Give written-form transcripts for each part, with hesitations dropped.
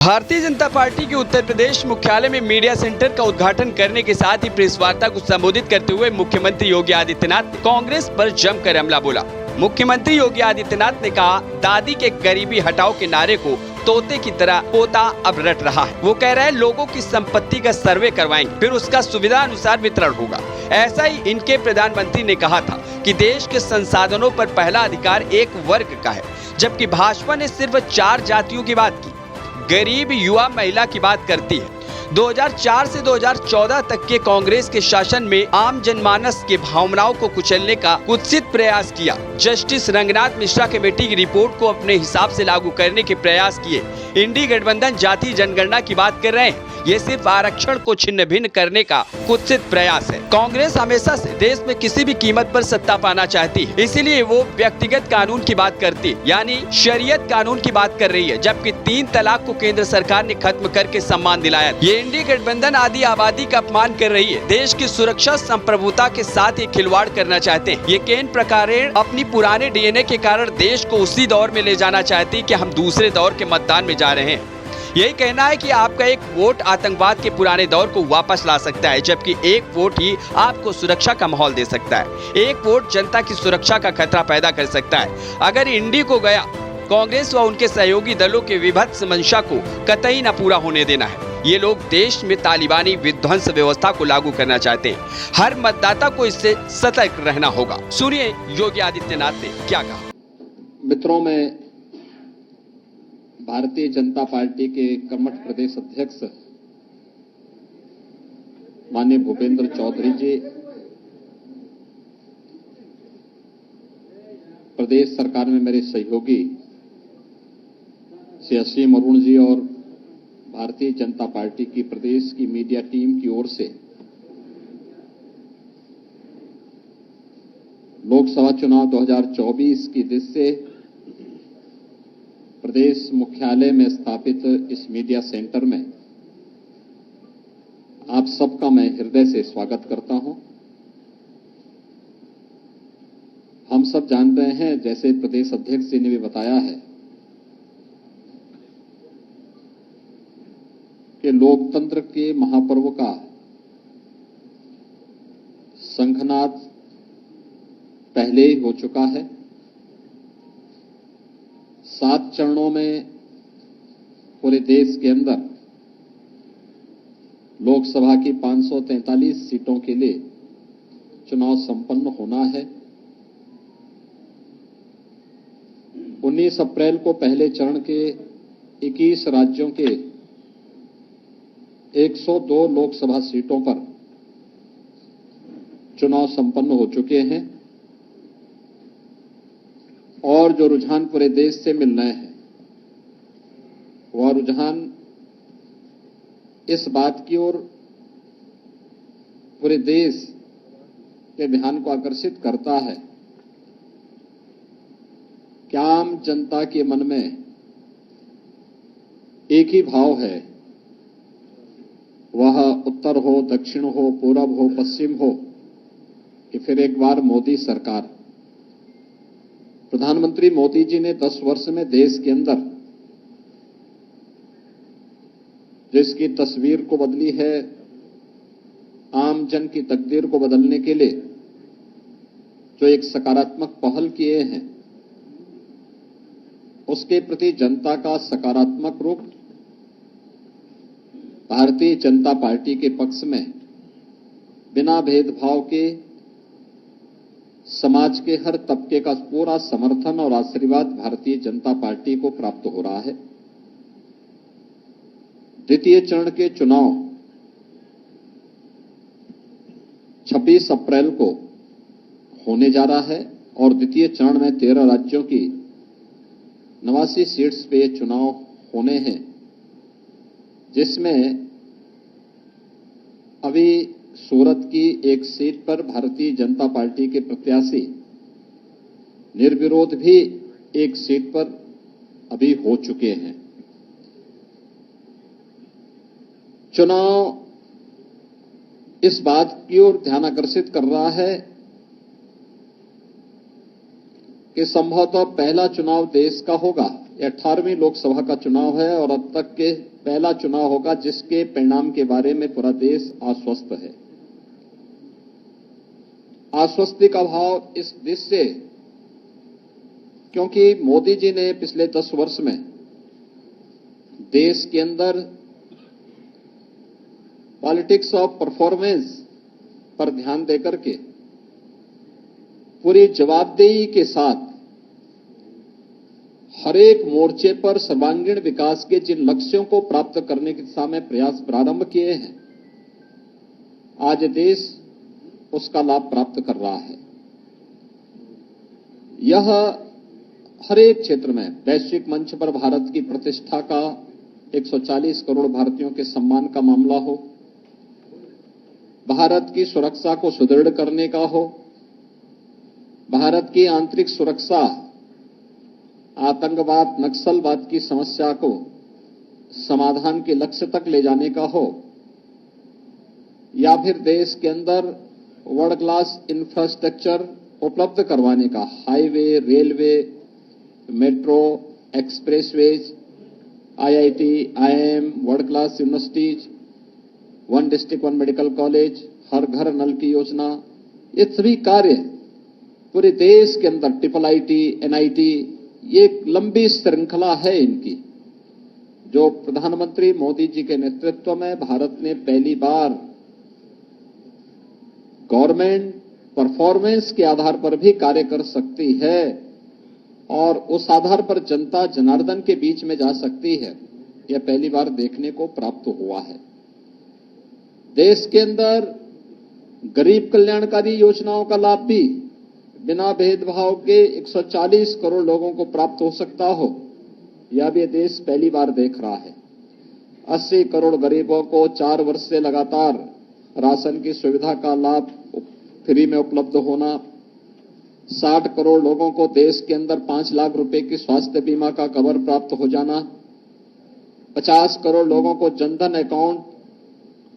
Bharatiya Janata party के उत्तर प्रदेश मुख्यालय में मीडिया सेंटर का उद्घाटन करने के साथ ही प्रेस वार्ता को संबोधित करते हुए मुख्यमंत्री योगी आदित्यनाथ ने कांग्रेस पर जमकर हमला बोला। मुख्यमंत्री योगी आदित्यनाथ ने कहा, दादी के गरीबी हटाओ के नारे को तोते की तरह पोता अब रट रहा है। वो कह रहे हैं लोगों की संपत्ति का सर्वे करवाएंगे, फिर उसका सुविधा अनुसार वितरण होगा। ऐसा ही इनके प्रधानमंत्री ने कहा था कि देश के संसाधनों पर पहला अधिकार एक वर्ग का है, जबकि भाजपा ने सिर्फ 4 जातियों की बात की। गरीब, युवा, महिला की बात करती है। 2004 से 2014 तक के कांग्रेस के शासन में आम जनमानस के भावनाओं को कुचलने का कुत्सित प्रयास किया। जस्टिस रंगनाथ मिश्रा कमेटी की रिपोर्ट को अपने हिसाब से लागू करने के प्रयास किए। इंडी गठबंधन जाति जनगणना की बात कर रहे हैं, ये सिर्फ आरक्षण को छिन्न भिन्न करने का कुत्सित प्रयास है। कांग्रेस हमेशा से देश में किसी भी कीमत पर सत्ता पाना चाहती है, इसीलिए वो व्यक्तिगत कानून की बात करती है, यानी शरीयत कानून की बात कर रही है, जबकि 3 तलाक को केंद्र सरकार ने खत्म करके सम्मान दिलाया। ये इंडी गठबंधन आदि आबादी का अपमान कर रही है। देश की सुरक्षा संप्रभुता के साथ ये खिलवाड़ करना चाहते हैं। ये केंद्र प्रकारेण अपनी पुराने डीएनए के कारण देश को उसी दौर में ले जाना चाहती है कि हम दूसरे दौर के मतदान में जा रहे हैं। यही कहना है कि आपका एक वोट आतंकवाद के पुराने दौर को वापस ला सकता है, जबकि एक वोट ही आपको सुरक्षा का माहौल दे सकता है। एक वोट जनता की सुरक्षा का खतरा पैदा कर सकता है। अगर इंडी को गया, कांग्रेस व उनके सहयोगी दलों के विभत्स मंशा को कतई न पूरा होने देना है। ये लोग देश में तालिबानी विध्वंस व्यवस्था को लागू करना चाहते हैं। हर मतदाता को इससे सतर्क रहना होगा। सुनिए योगी आदित्यनाथ ने क्या कहा। मित्रों, में भारतीय जनता पार्टी के कर्मठ प्रदेश अध्यक्ष माननीय भूपेंद्र चौधरी जी, प्रदेश सरकार में मेरे सहयोगी श्री असीम अरुण जी और भारतीय जनता पार्टी की प्रदेश की मीडिया टीम की ओर से लोकसभा चुनाव 2024 की दृष्टि से प्रदेश मुख्यालय में स्थापित इस मीडिया सेंटर में आप सबका मैं हृदय से स्वागत करता हूं। हम सब जान रहे हैं, जैसे प्रदेश अध्यक्ष जी ने भी बताया है, कि लोकतंत्र के महापर्व का शंखनाद पहले ही हो चुका है। 7 चरणों में पूरे देश के अंदर लोकसभा की 543 सीटों के लिए चुनाव संपन्न होना है। 19 अप्रैल को पहले चरण के 21 राज्यों के 102 लोकसभा सीटों पर चुनाव संपन्न हो चुके हैं और जो रुझान पूरे देश से मिल रहे हैं, वह रुझान इस बात की ओर पूरे देश के ध्यान को आकर्षित करता है कि आम जनता के मन में एक ही भाव है, वह उत्तर हो, दक्षिण हो, पूरब हो, पश्चिम हो, कि फिर एक बार मोदी सरकार। प्रधानमंत्री मोदी जी ने 10 वर्ष में देश के अंदर जिसकी तस्वीर को बदली है, आम जन की तकदीर को बदलने के लिए जो एक सकारात्मक पहल किए हैं, उसके प्रति जनता का सकारात्मक रुख भारतीय जनता पार्टी के पक्ष में बिना भेदभाव के समाज के हर तबके का पूरा समर्थन और आशीर्वाद भारतीय जनता पार्टी को प्राप्त हो रहा है। द्वितीय चरण के चुनाव 26 अप्रैल को होने जा रहा है और द्वितीय चरण में 13 राज्यों की 89 सीट्स पे चुनाव होने हैं, जिसमें अभी सूरत की एक सीट पर भारतीय जनता पार्टी के प्रत्याशी निर्विरोध भी एक सीट पर अभी हो चुके हैं। चुनाव इस बात की ओर ध्यान आकर्षित कर रहा है कि संभवतः पहला चुनाव देश का होगा। 18वीं लोकसभा का चुनाव है और अब तक के पहला चुनाव होगा जिसके परिणाम के बारे में पूरा देश आश्वस्त है। आश्वस्ति का भाव इस देश से, क्योंकि मोदी जी ने पिछले 10 वर्ष में देश के अंदर पॉलिटिक्स ऑफ परफॉर्मेंस पर ध्यान देकर के पूरी जवाबदेही के साथ हर एक मोर्चे पर सर्वांगीण विकास के जिन लक्ष्यों को प्राप्त करने की दिशा में प्रयास प्रारंभ किए हैं, आज देश उसका लाभ प्राप्त कर रहा है। यह हर एक क्षेत्र में वैश्विक मंच पर भारत की प्रतिष्ठा का, 140 करोड़ भारतीयों के सम्मान का मामला हो, भारत की सुरक्षा को सुदृढ़ करने का हो, भारत की आंतरिक सुरक्षा, आतंकवाद, नक्सलवाद की समस्या को समाधान के लक्ष्य तक ले जाने का हो, या फिर देश के अंदर वर्ल्ड क्लास इंफ्रास्ट्रक्चर उपलब्ध करवाने का, highway, railway, metro, expressways, IIT, IIM, world class universities, one district one medical college, हर घर नल की योजना, ये सभी कार्य पूरे देश के अंदर, ट्रिपल आईटी, एनआईटी, ये एक लंबी श्रृंखला है इनकी, जो प्रधानमंत्री मोदी जी के नेतृत्व में भारत ने पहली बार गवर्नमेंट परफॉर्मेंस के आधार पर भी कार्य कर सकती है और उस आधार पर जनता जनार्दन के बीच में जा सकती है, यह पहली बार देखने को प्राप्त हुआ है। देश के अंदर गरीब कल्याणकारी योजनाओं का लाभ भी बिना भेदभाव के 140 करोड़ लोगों को प्राप्त हो सकता हो, यह भी देश पहली बार देख रहा है। 80 करोड़ गरीबों को 4 वर्ष से लगातार राशन की सुविधा का लाभ फ्री में उपलब्ध होना, 60 करोड़ लोगों को देश के अंदर 5 लाख रुपए की स्वास्थ्य बीमा का कवर प्राप्त हो जाना, 50 करोड़ लोगों को जनधन अकाउंट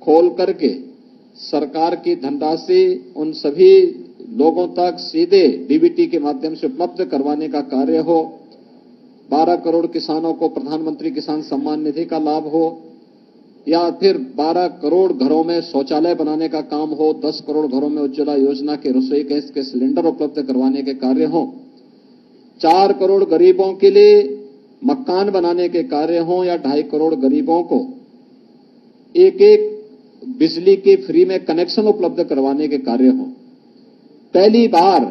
खोल करके सरकार की धनराशि उन सभी लोगों तक सीधे डीबीटी के माध्यम से उपलब्ध करवाने का कार्य हो, 12 करोड़ किसानों को प्रधानमंत्री किसान सम्मान निधि का लाभ हो, या फिर 12 करोड़ घरों में शौचालय बनाने का काम हो, 10 करोड़ घरों में उज्ज्वला योजना के रसोई गैस के सिलेंडर उपलब्ध करवाने के कार्य हो, 4 करोड़ गरीबों के लिए मकान बनाने के कार्य हो, या 2.5 करोड़ गरीबों को एक बिजली के फ्री में कनेक्शन उपलब्ध करवाने के कार्य हो। पहली बार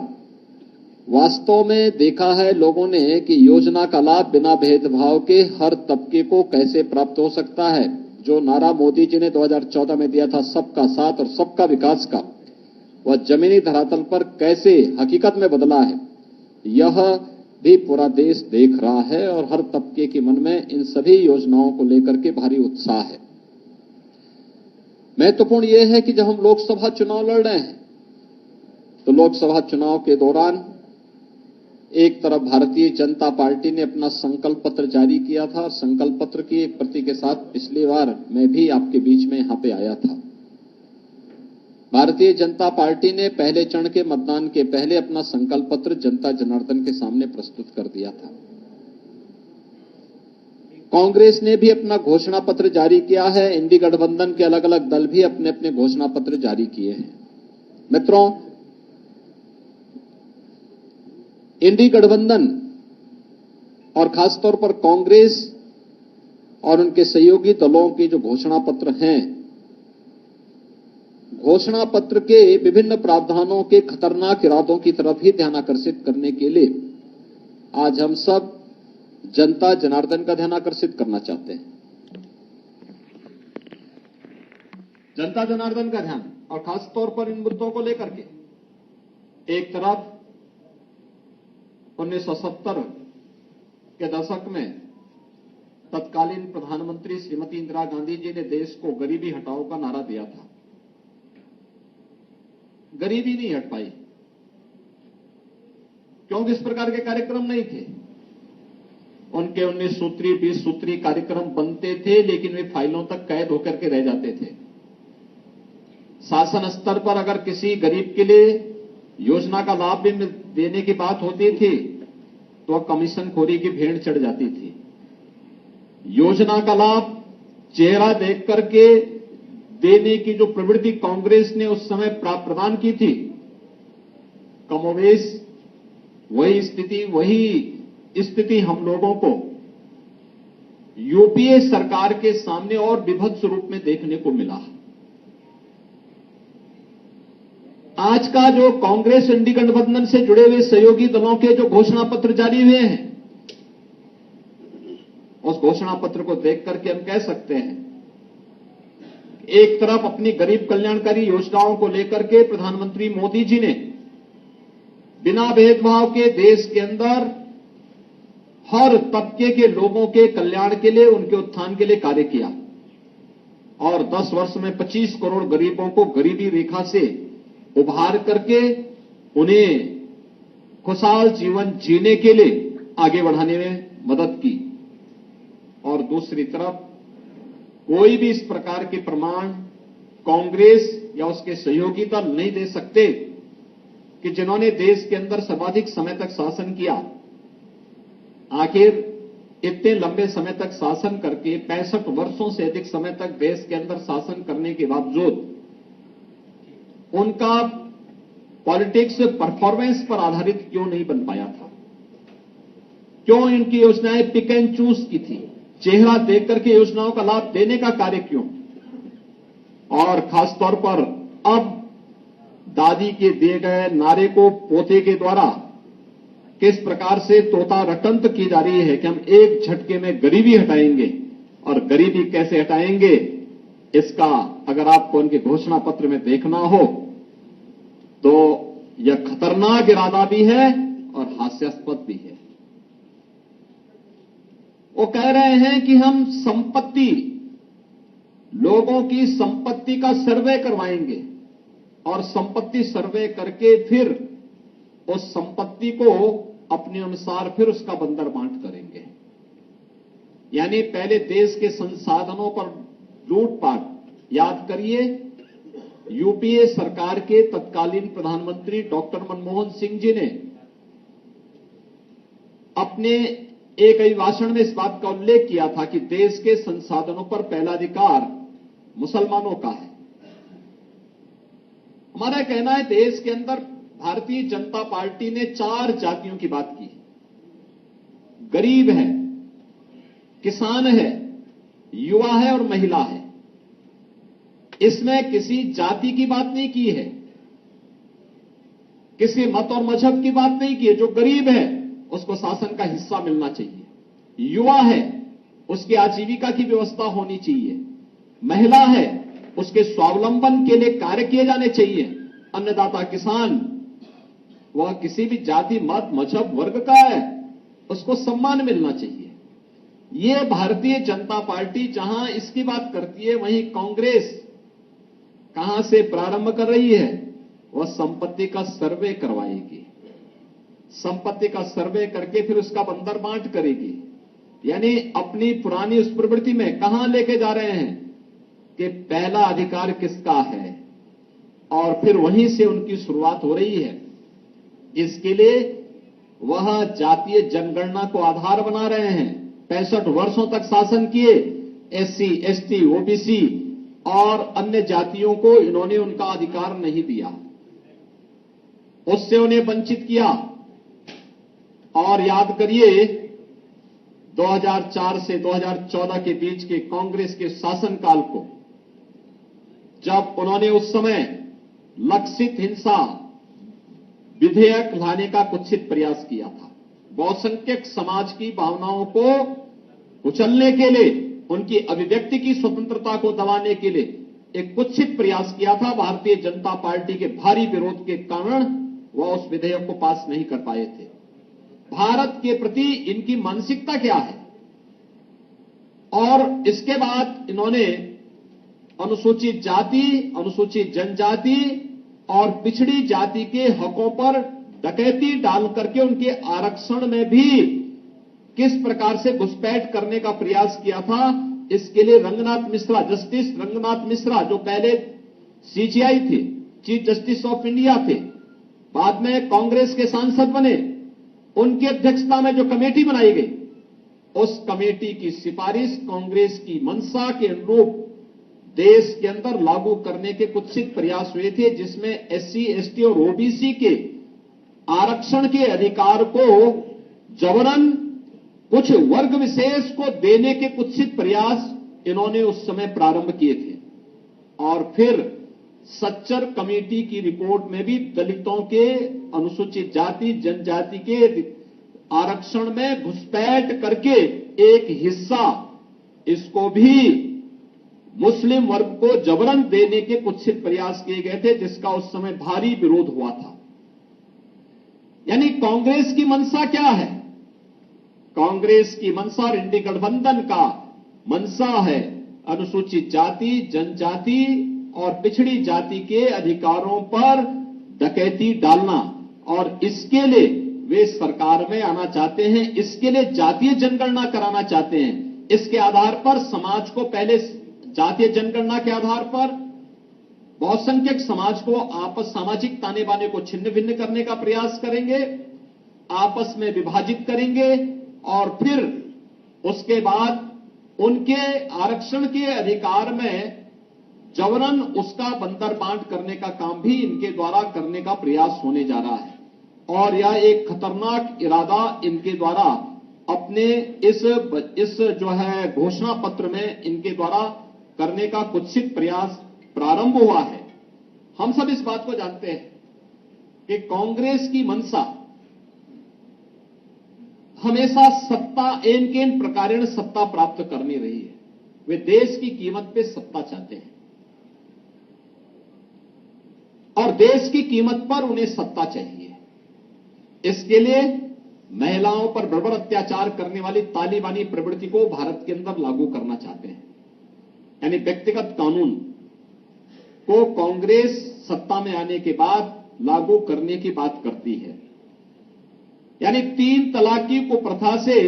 वास्तव में देखा है लोगों ने कि योजना का लाभ बिना भेदभाव के हर तबके को कैसे प्राप्त हो सकता है। जो नारा मोदी जी ने 2014 में दिया था, सबका साथ और सबका विकास का, वह जमीनी धरातल पर कैसे हकीकत में बदला है, यह भी पूरा देश देख रहा है और हर तबके के मन में इन सभी योजनाओं को लेकर के भारी उत्साह है। महत्वपूर्ण यह है कि जब हम लोकसभा चुनाव लड़ रहे हैं, तो लोकसभा चुनाव के दौरान एक तरफ भारतीय जनता पार्टी ने अपना संकल्प पत्र जारी किया था और संकल्प पत्र की एक प्रति के साथ पिछली बार मैं भी आपके बीच में यहां पे आया था। भारतीय जनता पार्टी ने पहले चरण के मतदान के पहले अपना संकल्प पत्र जनता जनार्दन के सामने प्रस्तुत कर दिया था। कांग्रेस ने भी अपना घोषणा पत्र जारी किया है। इंडी गठबंधन के अलग अलग दल भी अपने अपने घोषणा पत्र जारी किए हैं। मित्रों, इंडी गठबंधन और खासतौर पर कांग्रेस और उनके सहयोगी दलों के जो घोषणा पत्र हैं, घोषणा पत्र के विभिन्न प्रावधानों के खतरनाक इरादों की तरफ ही ध्यान आकर्षित करने के लिए आज हम सब जनता जनार्दन का ध्यान आकर्षित करना चाहते हैं। जनता जनार्दन का ध्यान, और खासतौर पर इन मुद्दों को लेकर के एक तरफ 1970 के दशक में तत्कालीन प्रधानमंत्री श्रीमती इंदिरा गांधी जी ने देश को गरीबी हटाओ का नारा दिया था। गरीबी नहीं हट पाई क्योंकि इस प्रकार के कार्यक्रम नहीं थे। उनके 19 सूत्री 20 सूत्री कार्यक्रम बनते थे, लेकिन वे फाइलों तक कैद होकर के रह जाते थे। शासन स्तर पर अगर किसी गरीब के लिए योजना का लाभ भी देने की बात होती थी तो कमीशन खोरी की भेड़ चढ़ जाती थी। योजना का लाभ चेहरा देख करके देने की जो प्रवृत्ति कांग्रेस ने उस समय प्रदान की थी, कमोवेश वही स्थिति हम लोगों को यूपीए सरकार के सामने और विभत्स रूप में देखने को मिला। आज का जो कांग्रेस इंडी गठबंधन से जुड़े हुए सहयोगी दलों के जो घोषणा पत्र जारी हुए हैं, उस घोषणा पत्र को देख करके हम कह सकते हैं, एक तरफ अपनी गरीब कल्याणकारी योजनाओं को लेकर के प्रधानमंत्री मोदी जी ने बिना भेदभाव के देश के अंदर हर तबके के लोगों के कल्याण के लिए, उनके उत्थान के लिए कार्य किया और 10 वर्ष में 25 करोड़ गरीबों को गरीबी रेखा से उभार करके उन्हें खुशहाल जीवन जीने के लिए आगे बढ़ाने में मदद की। और दूसरी तरफ कोई भी इस प्रकार के प्रमाण कांग्रेस या उसके सहयोगी दल नहीं दे सकते कि जिन्होंने देश के अंदर सर्वाधिक समय तक शासन किया, आखिर इतने लंबे समय तक शासन करके 65 वर्षों से अधिक समय तक देश के अंदर शासन करने के बावजूद उनका पॉलिटिक्स परफॉर्मेंस पर आधारित क्यों नहीं बन पाया था? क्यों इनकी योजनाएं पिक एंड चूज की थी? चेहरा देख करके योजनाओं का लाभ देने का कार्य क्यों? और खासतौर पर अब दादी के दिए गए नारे को पोते के द्वारा किस प्रकार से तोता रटंत की जा रही है कि हम एक झटके में गरीबी हटाएंगे, और गरीबी कैसे हटाएंगे इसका अगर आपको उनके घोषणा पत्र में देखना हो तो यह खतरनाक इरादा भी है और हास्यास्पद भी है। वो कह रहे हैं कि हम संपत्ति, लोगों की संपत्ति का सर्वे करवाएंगे और संपत्ति सर्वे करके फिर उस संपत्ति को अपने अनुसार फिर उसका बंदर बांट करेंगे। यानी पहले देश के संसाधनों पर लूटपाट। याद करिए, यूपीए सरकार के तत्कालीन प्रधानमंत्री डॉक्टर मनमोहन सिंह जी ने अपने एक अभिभाषण में इस बात का उल्लेख किया था कि देश के संसाधनों पर पहला अधिकार मुसलमानों का है। हमारा कहना है देश के अंदर भारतीय जनता पार्टी ने 4 जातियों की बात की। गरीब है, किसान है, युवा है और महिला है। इसमें किसी जाति की बात नहीं की है, किसी मत और मजहब की बात नहीं की है। जो गरीब है उसको शासन का हिस्सा मिलना चाहिए, युवा है उसकी आजीविका की व्यवस्था होनी चाहिए, महिला है उसके स्वावलंबन के लिए कार्य किए जाने चाहिए, अन्नदाता किसान वह किसी भी जाति मत मजहब वर्ग का है उसको सम्मान मिलना चाहिए। ये भारतीय जनता पार्टी जहां इसकी बात करती है, वहीं कांग्रेस कहां से प्रारंभ कर रही है? वह संपत्ति का सर्वे करवाएगी, संपत्ति का सर्वे करके फिर उसका बंदर बांट करेगी। यानी अपनी पुरानी उस प्रवृत्ति में कहां लेके जा रहे हैं कि पहला अधिकार किसका है, और फिर वहीं से उनकी शुरुआत हो रही है। इसके लिए वह जातीय जनगणना को आधार बना रहे हैं। 65 वर्षों तक शासन किए, एससी, एसटी, ओबीसी और अन्य जातियों को इन्होंने उनका अधिकार नहीं दिया, उससे उन्हें वंचित किया। और याद करिए 2004 से 2014 के बीच के कांग्रेस के शासनकाल को, जब उन्होंने उस समय लक्षित हिंसा विधेयक लाने का कुत्सित प्रयास किया था। बहुसंख्यक समाज की भावनाओं को कुचलने के लिए, उनकी अभिव्यक्ति की स्वतंत्रता को दबाने के लिए एक कुत्सित प्रयास किया था। भारतीय जनता पार्टी के भारी विरोध के कारण वह उस विधेयक को पास नहीं कर पाए थे। भारत के प्रति इनकी मानसिकता क्या है? और इसके बाद इन्होंने अनुसूचित जाति, अनुसूचित जनजाति और पिछड़ी जाति के हकों पर डकैती डाल करके उनके आरक्षण में भी किस प्रकार से घुसपैठ करने का प्रयास किया था। इसके लिए रंगनाथ मिश्रा, जस्टिस रंगनाथ मिश्रा, जो पहले सीजीआई थे, चीफ जस्टिस ऑफ इंडिया थे, बाद में कांग्रेस के सांसद बने, उनकी अध्यक्षता में जो कमेटी बनाई गई, उस कमेटी की सिफारिश कांग्रेस की मंशा के अनुरूप देश के अंदर लागू करने के कुत्सित प्रयास हुए थे, जिसमें एससी, एसटी और ओबीसी के आरक्षण के अधिकार को जबरन कुछ वर्ग विशेष को देने के कुत्सित प्रयास इन्होंने उस समय प्रारंभ किए थे। और फिर सच्चर कमेटी की रिपोर्ट में भी दलितों के, अनुसूचित जाति जनजाति के आरक्षण में घुसपैठ करके एक हिस्सा इसको भी मुस्लिम वर्ग को जबरन देने के कुत्सित प्रयास किए गए थे, जिसका उस समय भारी विरोध हुआ था। यानी कांग्रेस की मंशा क्या है? कांग्रेस की मंशा और इंडी गठबंधन का मंशा है अनुसूचित जाति, जनजाति और पिछड़ी जाति के अधिकारों पर डकैती डालना, और इसके लिए वे सरकार में आना चाहते हैं, इसके लिए जातीय जनगणना कराना चाहते हैं। इसके आधार पर समाज को पहले जातीय जनगणना के आधार पर बहुसंख्यक समाज को आपस सामाजिक ताने बाने को छिन्न भिन्न करने का प्रयास करेंगे, आपस में विभाजित करेंगे, और फिर उसके बाद उनके आरक्षण के अधिकार में जबरन उसका बंदरबांट करने का काम भी इनके द्वारा करने का प्रयास होने जा रहा है। और यह एक खतरनाक इरादा इनके द्वारा अपने इस जो है घोषणा पत्र में इनके द्वारा करने का कुत्सित प्रयास प्रारंभ हुआ है। हम सब इस बात को जानते हैं कि कांग्रेस की मंशा हमेशा सत्ता एन प्रकारेण सत्ता प्राप्त करनी रही है। वे देश की कीमत पे सत्ता चाहते हैं और देश की कीमत पर उन्हें सत्ता चाहिए। इसके लिए महिलाओं पर बर्बर अत्याचार करने वाली तालिबानी प्रवृत्ति को भारत के अंदर लागू करना चाहते हैं। यानी व्यक्तिगत कानून को कांग्रेस सत्ता में आने के बाद लागू करने की बात करती है। यानी 3 तलाकी को प्रथा से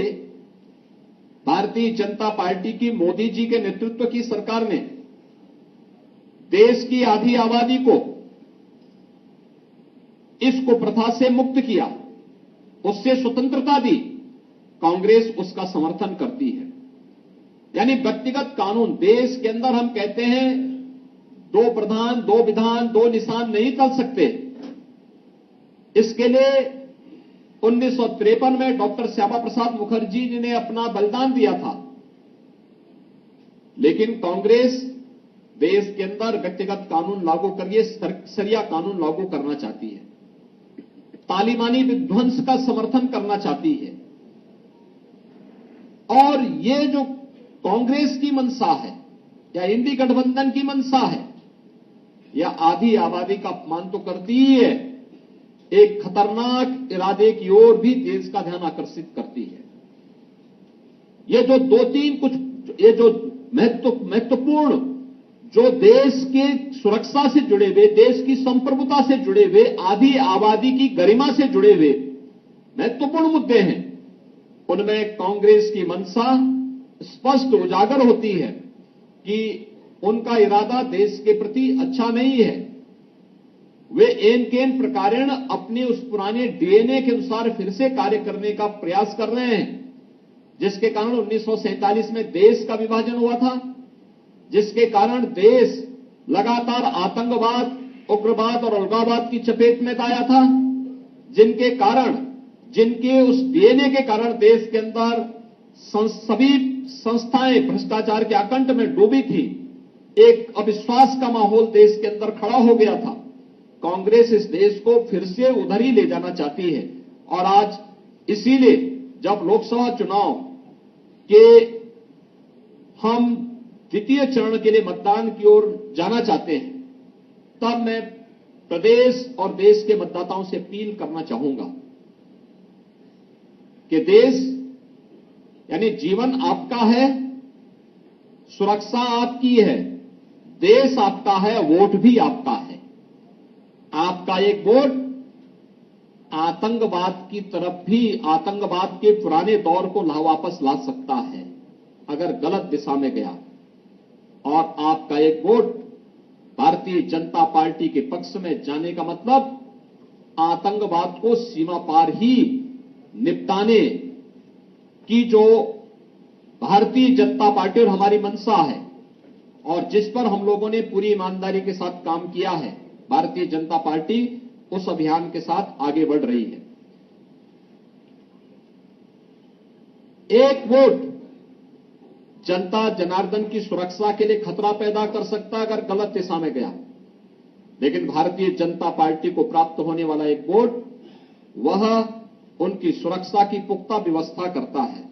भारतीय जनता पार्टी की मोदी जी के नेतृत्व की सरकार ने देश की आधी आबादी को इसको प्रथा से मुक्त किया, उससे स्वतंत्रता दी। कांग्रेस उसका समर्थन करती है। यानी व्यक्तिगत कानून देश के अंदर हम कहते हैं 2 प्रधान 2 विधान 2 निशान नहीं चल सकते। इसके लिए 1953 में डॉक्टर श्यामा प्रसाद मुखर्जी जी ने अपना बलिदान दिया था। लेकिन कांग्रेस देश के अंदर व्यक्तिगत कानून लागू करके शरिया कानून लागू करना चाहती है, तालिबानी विध्वंस का समर्थन करना चाहती है। और ये जो कांग्रेस की मंशा है या इंडी गठबंधन की मंशा है, या आधी आबादी का अपमान तो करती ही है, एक खतरनाक इरादे की ओर भी देश का ध्यान आकर्षित करती है। ये जो 2-3 कुछ ये जो महत्वपूर्ण जो देश के सुरक्षा से जुड़े हुए, देश की संप्रभुता से जुड़े हुए, आधी आबादी की गरिमा से जुड़े हुए महत्वपूर्ण मुद्दे हैं, उनमें कांग्रेस की मंशा स्पष्ट उजागर होती है कि उनका इरादा देश के प्रति अच्छा नहीं है। वे एन प्रकारेण अपने उस पुराने डीएनए के अनुसार फिर से कार्य करने का प्रयास कर रहे हैं, जिसके कारण 1947 में देश का विभाजन हुआ था, जिसके कारण देश लगातार आतंकवाद, उग्रवाद और अलगाववाद की चपेट में आया था, जिनके उस डीएनए के कारण देश के अंदर सभी संस्थाएं भ्रष्टाचार के आकंठ में डूबी थी। एक अविश्वास का माहौल देश के अंदर खड़ा हो गया था। कांग्रेस इस देश को फिर से उधर ही ले जाना चाहती है। और आज इसीलिए जब लोकसभा चुनाव के हम द्वितीय चरण के लिए मतदान की ओर जाना चाहते हैं, तब मैं प्रदेश और देश के मतदाताओं से अपील करना चाहूंगा कि देश यानी जीवन आपका है, सुरक्षा आपकी है, देश आपका है, वोट भी आपका है। आपका एक वोट आतंकवाद की तरफ भी, आतंकवाद के पुराने दौर को वापस ला सकता है अगर गलत दिशा में गया। और आपका एक वोट भारतीय जनता पार्टी के पक्ष में जाने का मतलब आतंकवाद को सीमा पार ही निपटाने की जो भारतीय जनता पार्टी और हमारी मंशा है और जिस पर हम लोगों ने पूरी ईमानदारी के साथ काम किया है, भारतीय जनता पार्टी उस अभियान के साथ आगे बढ़ रही है। एक वोट जनता जनार्दन की सुरक्षा के लिए खतरा पैदा कर सकता है अगर गलत दिशा में गया, लेकिन भारतीय जनता पार्टी को प्राप्त होने वाला एक वोट वह उनकी सुरक्षा की पुख्ता व्यवस्था करता है।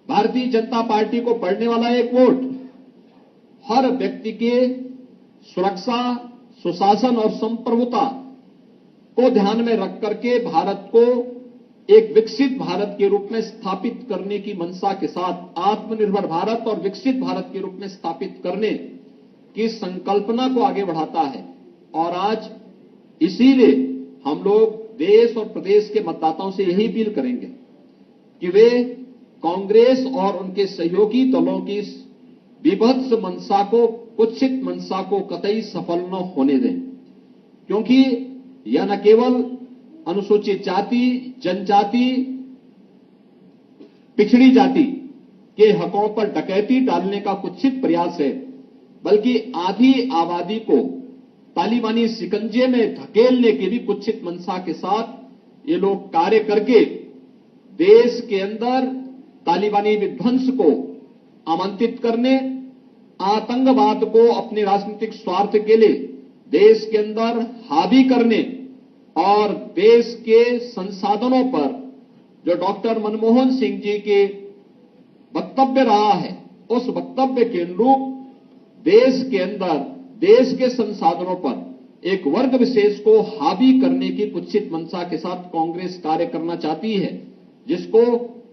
भारतीय जनता पार्टी को पड़ने वाला एक वोट हर व्यक्ति के सुरक्षा, सुशासन और संप्रभुता को ध्यान में रख करके भारत को एक विकसित भारत के रूप में स्थापित करने की मंशा के साथ आत्मनिर्भर भारत और विकसित भारत के रूप में स्थापित करने की संकल्पना को आगे बढ़ाता है। और आज इसीलिए हम लोग देश और प्रदेश के मतदाताओं से यही अपील करेंगे कि वे कांग्रेस और उनके सहयोगी दलों की विभत्स मंशा को, कुत्सित मंशा को कतई सफल न होने दें, क्योंकि यह न केवल अनुसूचित जाति, जनजाति, पिछड़ी जाति के हकों पर डकैती डालने का कुत्सित प्रयास है, बल्कि आधी आबादी को तालिबानी शिकंजे में धकेलने की भी कुत्सित मंशा के साथ ये लोग कार्य करके देश के अंदर तालिबानी विध्वंस को आमंत्रित करने, आतंकवाद को अपने राजनीतिक स्वार्थ के लिए देश के अंदर हावी करने और देश के संसाधनों पर जो डॉक्टर मनमोहन सिंह जी के वक्तव्य रहा है, उस वक्तव्य के अनुरूप देश के अंदर देश के संसाधनों पर एक वर्ग विशेष को हावी करने की कुत्सित मंशा के साथ कांग्रेस कार्य करना चाहती है, जिसको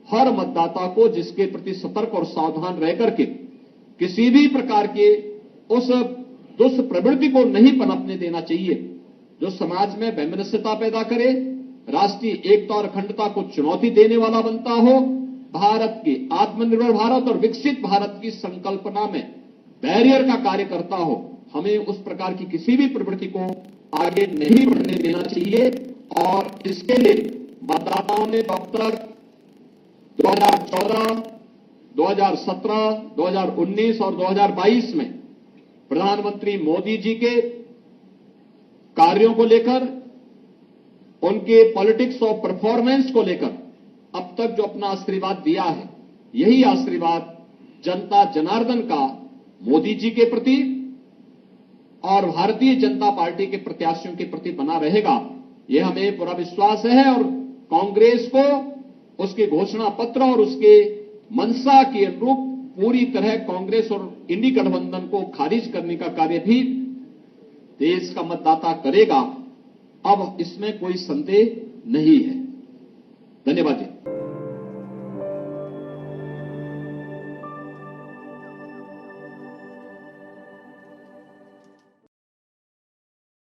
हर मतदाता को जिसके प्रति सतर्क और सावधान रह करके किसी भी प्रकार के उस दुष्प्रवृत्ति को नहीं पनपने देना चाहिए जो समाज में वैमनस्यता पैदा करे, राष्ट्रीय एकता और अखंडता को चुनौती देने वाला बनता हो, भारत की आत्मनिर्भर भारत और विकसित भारत की संकल्पना में बैरियर का कार्य करता हो। हमें उस प्रकार की किसी भी प्रवृत्ति को आगे नहीं बढ़ने देना चाहिए और इसके लिए मतदाताओं ने अब तक 2014, 2017, 2019 और 2022 में प्रधानमंत्री मोदी जी के कार्यों को लेकर, उनके पॉलिटिक्स ऑफ परफॉर्मेंस को लेकर अब तक जो अपना आशीर्वाद दिया है, यही आशीर्वाद जनता जनार्दन का मोदी जी के प्रति और भारतीय जनता पार्टी के प्रत्याशियों के प्रति बना रहेगा। यह हमें पूरा विश्वास है और कांग्रेस को उसके घोषणा पत्र और उसके मंशा के अनुरूप पूरी तरह कांग्रेस और इंडी गठबंधन को खारिज करने का कार्य भी देश का मतदाता करेगा। अब इसमें कोई संदेह नहीं है। धन्यवाद जी।